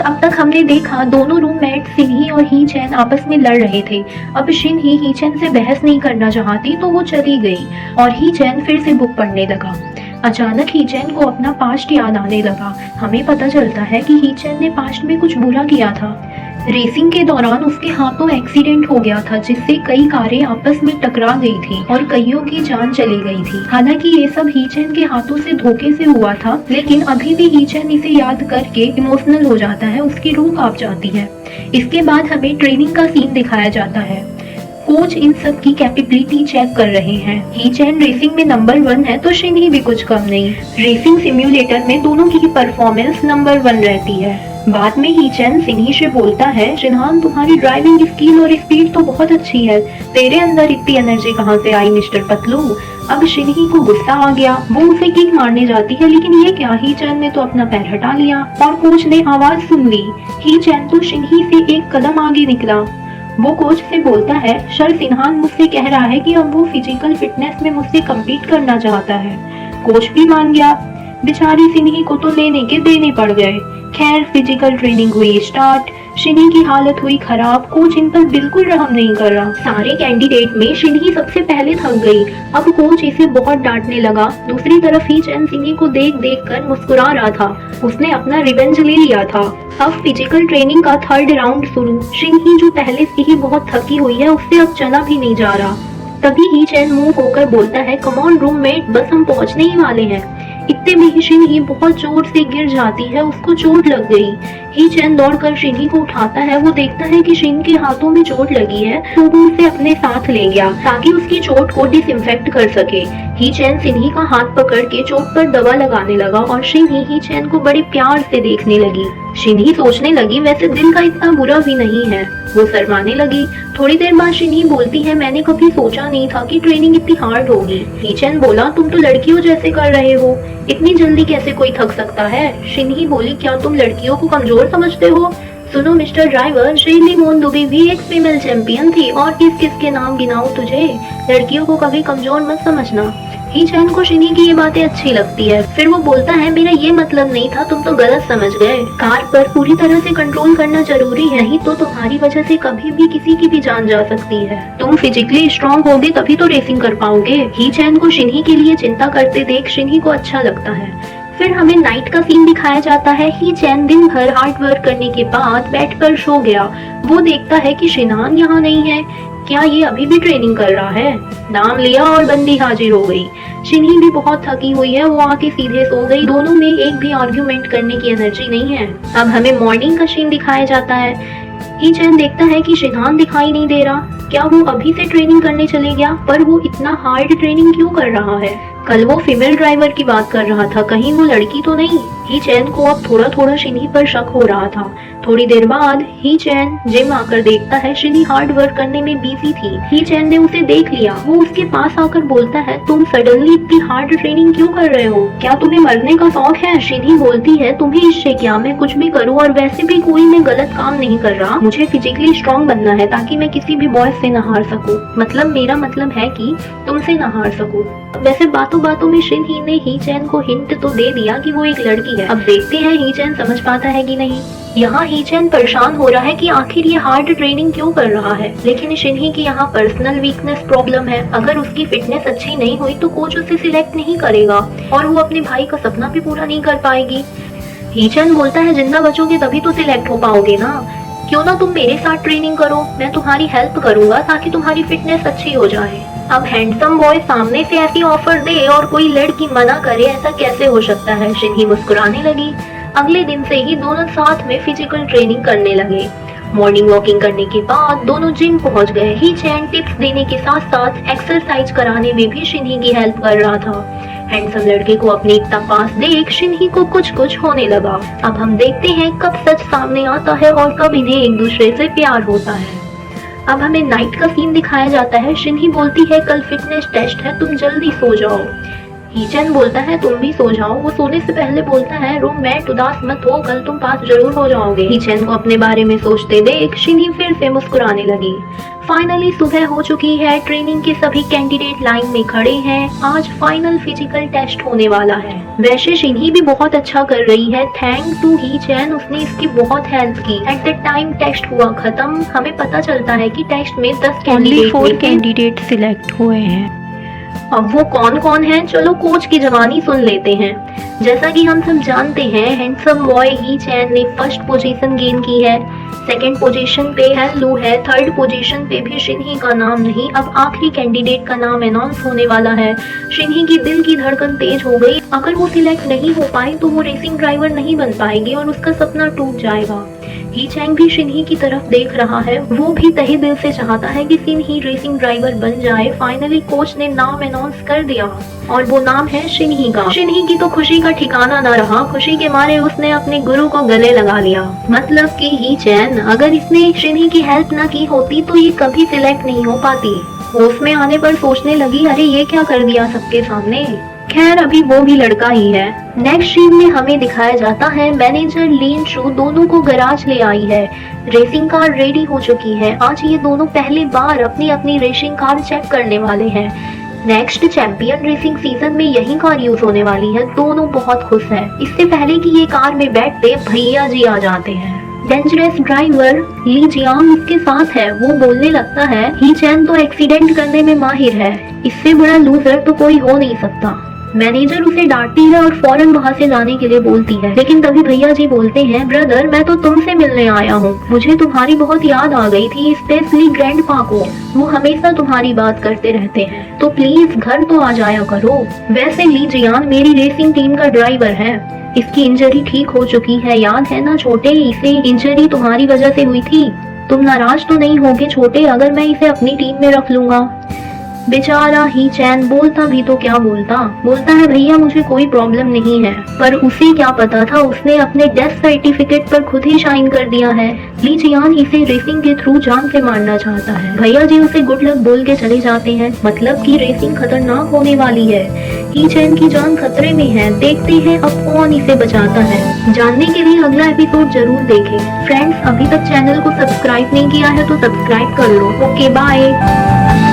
अब तक हमने देखा दोनों रूममेट सिन्ही और ही चैन आपस में लड़ रहे थे। अब शिन्ही ही चैन से बहस नहीं करना चाहती तो वो चली गई और ही चैन फिर से बुक पढ़ने लगा। अचानक ही चैन को अपना पास्ट याद आने लगा। हमें पता चलता है कि ही चैन ने पास्ट में कुछ बुरा किया था। रेसिंग के दौरान उसके हाथों एक्सीडेंट हो गया था जिससे कई कारें आपस में टकरा गई थी और कईयों की जान चली गई थी। हालांकि ये सब ही चैन के हाथों से धोखे से हुआ था, लेकिन अभी भी ही चैन इसे याद करके इमोशनल हो जाता है, उसकी रूह कांप जाती है। इसके बाद हमें ट्रेनिंग का सीन दिखाया जाता है। कोच इन सब की कैपेबिलिटी चेक कर रहे हैं। ही चैन रेसिंग में नंबर 1 है तो शिन्ही भी कुछ कम नहीं। रेसिंग सिम्युलेटर में दोनों की परफॉर्मेंस नंबर 1 रहती है। बाद में ही चैन सिन्ही से बोलता है, शिनहान तुम्हारी ड्राइविंग स्किल और स्पीड तो बहुत अच्छी है, तेरे अंदर इतनी एनर्जी कहाँ से आई मिस्टर पतलू। अब शिन्ही को गुस्सा आ गया, वो उसे किक मारने जाती है, लेकिन ये क्या, ही चैन ने तो अपना पैर हटा लिया और कोच ने आवाज सुन ली। ही चैन तो शिन्ही से एक कदम आगे निकला। वो कोच से बोलता है, सर सिन्हान मुझसे कह रहा है कि अब वो फिजिकल फिटनेस में मुझसे कम्पीट करना चाहता है। कोच भी मान गया। बेचारी सिन्ही को तो लेने के देने पड़ गए। खैर फिजिकल ट्रेनिंग हुई स्टार्ट। शिन्ही की हालत हुई खराब। कोच इन पर बिल्कुल रहम नहीं कर रहा। सारे कैंडिडेट में शिन्ही सबसे पहले थक गई। अब कोच इसे बहुत डांटने लगा। दूसरी तरफ ही चैन सिन्ही को देख देख कर मुस्कुरा रहा था। उसने अपना रिवेंज ले लिया था। अब फिजिकल ट्रेनिंग का 3rd राउंड शुरू। शिन्ही जो पहले से ही बहुत थकी हुई है, उससे अब चला भी नहीं जा रहा। तभी ही चैन मुंह होकर बोलता है, कम ऑन रूममेट, बस हम पहुंचने ही वाले हैं। इतने में ही शिन्ही बहुत जोर से गिर जाती है, उसको चोट लग गई। ही चैन दौड़कर शिन्ही को उठाता है। वो देखता है कि शिन्ही के हाथों में चोट लगी है तो वो उसे अपने साथ ले गया ताकि उसकी चोट को डिसइंफेक्ट कर सके। ही चैन सिन्ही का हाथ पकड़ के चोट पर दवा लगाने लगा और शिन्ही ही चैन को बड़े प्यार से देखने लगी। शिन्ही सोचने लगी, वैसे दिल का इतना बुरा भी नहीं है। वो शर्माने लगी। थोड़ी देर बाद शिन्ही बोलती है, मैंने कभी सोचा नहीं था कि ट्रेनिंग इतनी हार्ड होगी। ही चैन बोला, तुम तो लड़कियों जैसे कर रहे हो, इतनी जल्दी कैसे कोई थक सकता है। शिन्ही बोली, क्या तुम लड़कियों को कमजोर समझते हो। सुनो mister driver, Shirley Mohan Dubey भी एक फीमेल चैंपियन थी और किस किस के नाम गिनाऊं तुझे। लड़कियों को कभी कमजोर मत समझना। ही चैन को शिन्ही की ये बातें अच्छी लगती है। फिर वो बोलता है, मेरा ये मतलब नहीं था, तुम तो गलत समझ गए। कार पर पूरी तरह से कंट्रोल करना जरूरी है, नहीं तो तुम्हारी वजह से कभी भी किसी की भी जान जा सकती है। तुम फिजिकली स्ट्रॉन्ग होगे तभी तो रेसिंग कर पाओगे। ही चैन को शिन्ही के लिए चिंता करते देख शिन्ही को अच्छा लगता है। फिर हमें नाइट का सीन दिखाया जाता है। ही चैन दिन भर हार्ड वर्क करने के बाद बैठकर सो गया। वो देखता है कि शिनहान यहाँ नहीं है। क्या ये अभी भी ट्रेनिंग कर रहा है। नाम लिया और बंदी हाजिर हो गई। शिन्ही भी बहुत थकी हुई है, वो आके सीधे सो गई। दोनों में एक भी आर्ग्यूमेंट करने की एनर्जी नहीं है। अब हमें मॉर्निंग का सीन दिखाया जाता है। ही चैन देखता है कि शिनहान दिखाई नहीं दे रहा। क्या वो अभी से ट्रेनिंग करने चले गया। पर वो इतना हार्ड ट्रेनिंग क्यों कर रहा है। कल वो फीमेल ड्राइवर की बात कर रहा था, कहीं वो लड़की तो नहीं। ही चैन को अब थोड़ा थोड़ा शिन्ही पर शक हो रहा था। थोड़ी देर बाद ही चैन जिम आकर देखता है शिन्ही हार्ड वर्क करने में बिजी थी। ही चैन ने उसे देख लिया। वो उसके पास आकर बोलता है, तुम सडनली इतनी हार्ड ट्रेनिंग क्यों कर रहे हो। क्या तुम्हें मरने का शौक है। शिन्ही बोलती है, तुम्हें इससे क्या, मैं कुछ भी करूँ और वैसे भी कोई मैं गलत काम नहीं कर रहा। मुझे फिजिकली स्ट्रॉन्ग बनना है ताकि मैं किसी भी बॉय से न हार सकूं। मतलब मेरा मतलब है कि तुमसे न हार सकूं। वैसे बातों बातों में शिन्ही ने ही चैन को हिंट तो दे दिया कि वो एक लड़की है। अब देखते हैं ही चैन समझ पाता है कि नहीं। यहाँ ही चैन परेशान हो रहा है कि आखिर ये हार्ड ट्रेनिंग क्यों कर रहा है, लेकिन शिन्ही की यहाँ पर्सनल वीकनेस प्रॉब्लम है। अगर उसकी फिटनेस अच्छी नहीं हुई तो कोच उसे सिलेक्ट नहीं करेगा और वो अपने भाई का सपना भी पूरा नहीं कर पाएगी। ही चैन बोलता है, जिंदा बचोगे तभी तो सिलेक्ट हो पाओगे ना। क्यों ना तुम मेरे साथ ट्रेनिंग करो, मैं तुम्हारी हेल्प करूंगा ताकि तुम्हारी फिटनेस अच्छी हो जाए। अब हैंडसम बॉय सामने से ऐसी ऑफर दे और कोई लड़की मना करे, ऐसा कैसे हो सकता है। शिन्ही मुस्कुराने लगी। अगले दिन से ही दोनों साथ में फिजिकल ट्रेनिंग करने लगे। मॉर्निंग वॉकिंग करने के बाद दोनों जिम पहुंच गए। ही चैन टिप्स देने के साथ साथ एक्सरसाइज कराने में भी शिन्ही की हेल्प कर रहा था। हैंडसम लड़के को अपने इतना पास देख शिन्ही को कुछ कुछ होने लगा। अब हम देखते हैं कब सच सामने आता है और कब इन्हें एक दूसरे से प्यार होता है। अब हमें नाइट का सीन दिखाया जाता है। शिन्ही बोलती है, कल फिटनेस टेस्ट है, तुम जल्दी सो जाओ। हीचेन बोलता है तुम भी सो जाओ। वो सोने से पहले बोलता है रूममेट उदास मत हो, कल तुम पास जरूर हो जाओगे। हीचेन को अपने बारे में सोचते देख शिनही फिर से मुस्कुराने लगी। फाइनली सुबह हो चुकी है। ट्रेनिंग के सभी कैंडिडेट लाइन में खड़े हैं। आज फाइनल फिजिकल टेस्ट होने वाला है। वैसे शिनही भी बहुत अच्छा कर रही है। थैंक टू हीचेन, उसने इसकी बहुत हेल्प की। एट द टाइम टेस्ट हुआ खत्म, हमें पता चलता है कि टेस्ट में 10 कैंडिडेट सिलेक्ट हुए हैं। अब वो कौन कौन है, चलो कोच की जवानी सुन लेते हैं। जैसा कि हम सब जानते हैं, हैंडसम बॉय हीचेन ने फर्स्ट पोजीशन गेन की है। सेकंड पोजीशन पे है लू है। थर्ड पोजीशन पे भी शिनही का नाम नहीं, अब आखिरी कैंडिडेट का नाम अनाउंस होने वाला है। शिनही की दिल की धड़कन तेज हो गई। अगर वो सिलेक्ट नहीं हो पाई तो वो रेसिंग ड्राइवर नहीं बन पाएगी और उसका सपना टूट जाएगा। हीचेन भी शिनही की तरफ देख रहा है। वो भी तहे दिल से चाहता है कि शिनही रेसिंग ड्राइवर बन जाए। फाइनली कोच ने नाम अनाउंस कर दिया और वो नाम है शिनही का। शिनही की तो खुशी का ठिकाना न रहा। खुशी के मारे उसने अपने गुरु को गले लगा लिया। मतलब कि हीचेन, अगर इसने शिनही की हेल्प न की होती तो ये कभी सिलेक्ट नहीं हो पाती। होश में आने पर सोचने लगी, अरे ये क्या कर दिया सबके सामने। खैर अभी वो भी लड़का ही है। नेक्स्ट सीन में हमें दिखाया जाता है मैनेजर लीन शू दोनों को गैराज ले आई है। रेसिंग कार रेडी हो चुकी है। आज ये दोनों पहली बार अपनी अपनी रेसिंग कार चेक करने वाले हैं। नेक्स्ट चैंपियन रेसिंग सीजन में यही कार यूज होने वाली है। दोनों बहुत खुश हैं। इससे पहले कि ये कार में बैठते भैया जी आ जाते हैं। डेंजरस ड्राइवर ली जियांग उसके साथ है। वो बोलने लगता है हीचेन तो एक्सीडेंट करने में माहिर है, इससे बड़ा लूजर तो कोई हो नहीं सकता। मैनेजर उसे डांटती है और फौरन वहाँ से जाने के लिए बोलती है, लेकिन तभी भैया जी बोलते हैं ब्रदर मैं तो तुमसे मिलने आया हूँ। मुझे तुम्हारी बहुत याद आ गई थी, स्पेशली ग्रैंडपा को। वो हमेशा तुम्हारी बात करते रहते हैं, तो प्लीज घर तो आ जाया करो। वैसे ली जियान मेरी रेसिंग टीम का ड्राइवर है। इसकी इंजरी ठीक हो चुकी है, याद है ना छोटे, इसे इंजरी तुम्हारी वजह से हुई थी। तुम नाराज तो नहीं होगे छोटे अगर मैं इसे अपनी टीम में रख लूंगा। बेचारा हीचेन बोलता भी तो क्या बोलता है भैया मुझे कोई प्रॉब्लम नहीं है। पर उसे क्या पता था, उसने अपने डेथ सर्टिफिकेट पर खुद ही साइन कर दिया है। ली जियान इसे रेसिंग के थ्रू जान से मारना चाहता है। भैया जी उसे गुड लक बोल के चले जाते हैं। मतलब कि रेसिंग खतरनाक होने वाली है। हीचेन की जान खतरे में है। देखते हैं अब कौन इसे बचाता है। जानने के लिए अगला एपिसोड जरूर देखें। फ्रेंड्स अभी तक चैनल को सब्सक्राइब नहीं किया है तो सब्सक्राइब कर लो। Okay bye.